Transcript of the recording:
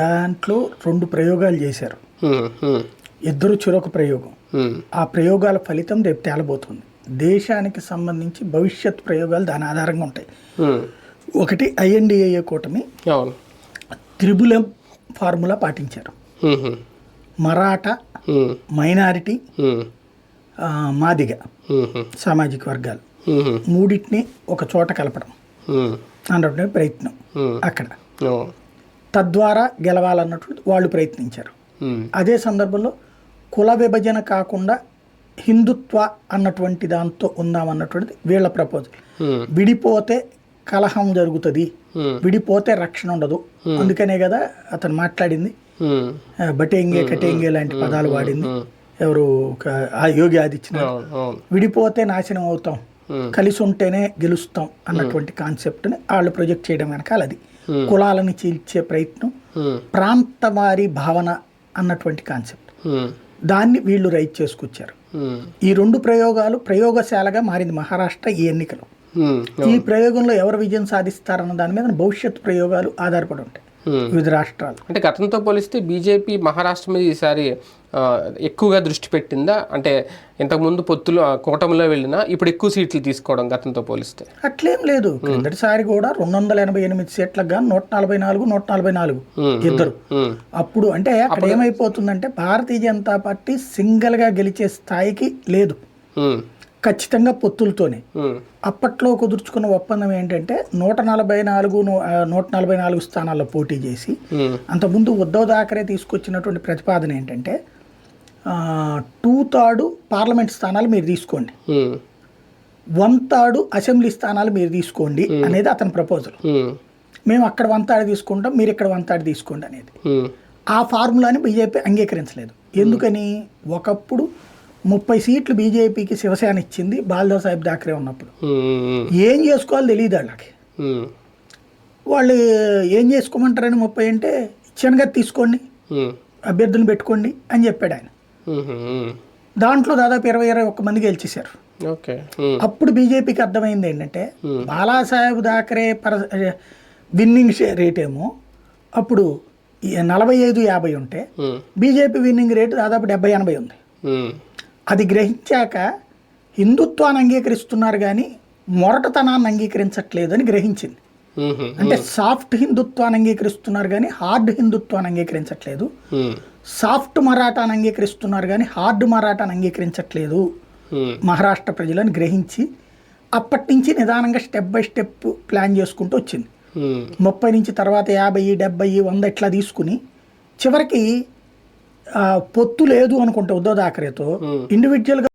దాంట్లో 2 ప్రయోగాలు చేశారు. ఇద్దరు చెరొక ప్రయోగం. ఆ ప్రయోగాల ఫలితం రేపు తేలబోతుంది. దేశానికి సంబంధించి భవిష్యత్ ప్రయోగాలు దాని ఆధారంగా ఉంటాయి. ఒకటి INDAA కూటమి త్రిబుల్ M ఫార్ములా పాటించారు. మరాఠా, మైనారిటీ, మాదిగ సామాజిక వర్గాలు మూడింటిని ఒక చోట కలపడం అన్నటువంటి ప్రయత్నం అక్కడ తద్వారా గెలవాలన్నటువంటి వాళ్ళు ప్రయత్నించారు. అదే సందర్భంలో కుల విభజన కాకుండా హిందుత్వ అన్నటువంటి దాంతో ఉందామన్నటువంటిది వీళ్ళ ప్రపోజల్. విడిపోతే కలహం జరుగుతుంది, విడిపోతే రక్షణ ఉండదు. అందుకనే కదా అతను మాట్లాడింది, బటేంగే కటేంగే లాంటి పదాలు వాడింది. ఎవరు యోగి ఆదిత్యనాథ్ విడిపోతే నాశనం అవుతాం, కలిసి ఉంటేనే గెలుస్తాం అన్నటువంటి కాన్సెప్ట్ని వాళ్ళు ప్రొజెక్ట్ చేయడం వెనకాల అది కులాలని చీల్చే ప్రయత్నం, ప్రాంతవారి భావన అన్నటువంటి కాన్సెప్ట్, దాన్ని వీళ్ళు రైట్ చేసుకొచ్చారు. ఈ 2 ప్రయోగాలు ప్రయోగశాలగా మారింది మహారాష్ట్ర ఈ ఎన్నికలు. ఈ ప్రయోగంలో ఎవరు విజయం సాధిస్తారన్న దాని మీద భవిష్యత్ ప్రయోగాలు ఆధారపడి ఉంటాయి వివిధ రాష్ట్రాలు. అంటే గతంతో పోలిస్తే బీజేపీ మహారాష్ట్ర మీద ఈసారి ఎక్కువగా దృష్టి పెట్టిందా? అంటే ఇంతకుముందు పొత్తులు కూటమిలో వెళ్ళినా ఇప్పుడు ఎక్కువ సీట్లు తీసుకోవడం గతంతో పోలిస్తే అట్లేం లేదు. కిందటిసారి కూడా 288 సీట్లకు గాను 144 ఇద్దరు. అప్పుడు అంటే అక్కడ ఏమైపోతుందంటే భారతీయ జనతా పార్టీ సింగిల్ గా గెలిచే స్థాయికి లేదు, ఖచ్చితంగా పొత్తులతోనే. అప్పట్లో కుదుర్చుకున్న ఒప్పందం ఏంటంటే 144 స్థానాల్లో పోటీ చేసి, అంతకుముందు ఉద్ధవ్ థాకరే తీసుకొచ్చినటువంటి ప్రతిపాదన ఏంటంటే 2/3 పార్లమెంట్ స్థానాలు మీరు తీసుకోండి, 1/3 అసెంబ్లీ స్థానాలు మీరు తీసుకోండి అనేది అతని ప్రపోజల్. మేము అక్కడ 1/3 తీసుకుంటాం, మీరు ఇక్కడ 1/3 తీసుకోండి అనేది. ఆ ఫార్ములాని బీజేపీ అంగీకరించలేదు. ఎందుకని? ఒకప్పుడు 30 సీట్లు బీజేపీకి శివసేన ఇచ్చింది బాల్దా సాహెబ్ థాకరే ఉన్నప్పుడు. ఏం చేసుకోవాలో తెలియదు వాళ్ళకి. వాళ్ళు ఏం చేసుకోమంటారని 30 అంటే చిన్నగా తీసుకోండి, అభ్యర్థులను పెట్టుకోండి అని చెప్పాడు ఆయన. దాంట్లో దాదాపు 20-21 మంది గెలిచేశారు. అప్పుడు బీజేపీకి అర్థమైంది ఏంటంటే బాలాసాహెబ్ థాకరే విన్నింగ్ రేట్ ఏమో అప్పుడు 45-50 ఉంటే బీజేపీ విన్నింగ్ రేటు దాదాపు 70-80 ఉంది. అది గ్రహించాక హిందుత్వాన్ని అంగీకరిస్తున్నారు కానీ మొరటతనాన్ని అంగీకరించట్లేదని గ్రహించింది. అంటే సాఫ్ట్ హిందుత్వాన్ని అంగీకరిస్తున్నారు కానీ హార్డ్ హిందుత్వాన్ని అంగీకరించట్లేదు, సాఫ్ట్ మరాఠాన్ని అంగీకరిస్తున్నారు కానీ హార్డ్ మరాఠాన్ని అంగీకరించట్లేదు మహారాష్ట్ర ప్రజలని గ్రహించి అప్పటి నుంచి నిదానంగా స్టెప్ బై స్టెప్ ప్లాన్ చేసుకుంటూ వచ్చింది. 30 నుంచి తర్వాత 50, 70, 100 ఇట్లా తీసుకుని చివరికి పొత్తు లేదు అనుకుంటే ఉద్ధవ్ థాకరేతో ఇండివిజువల్గా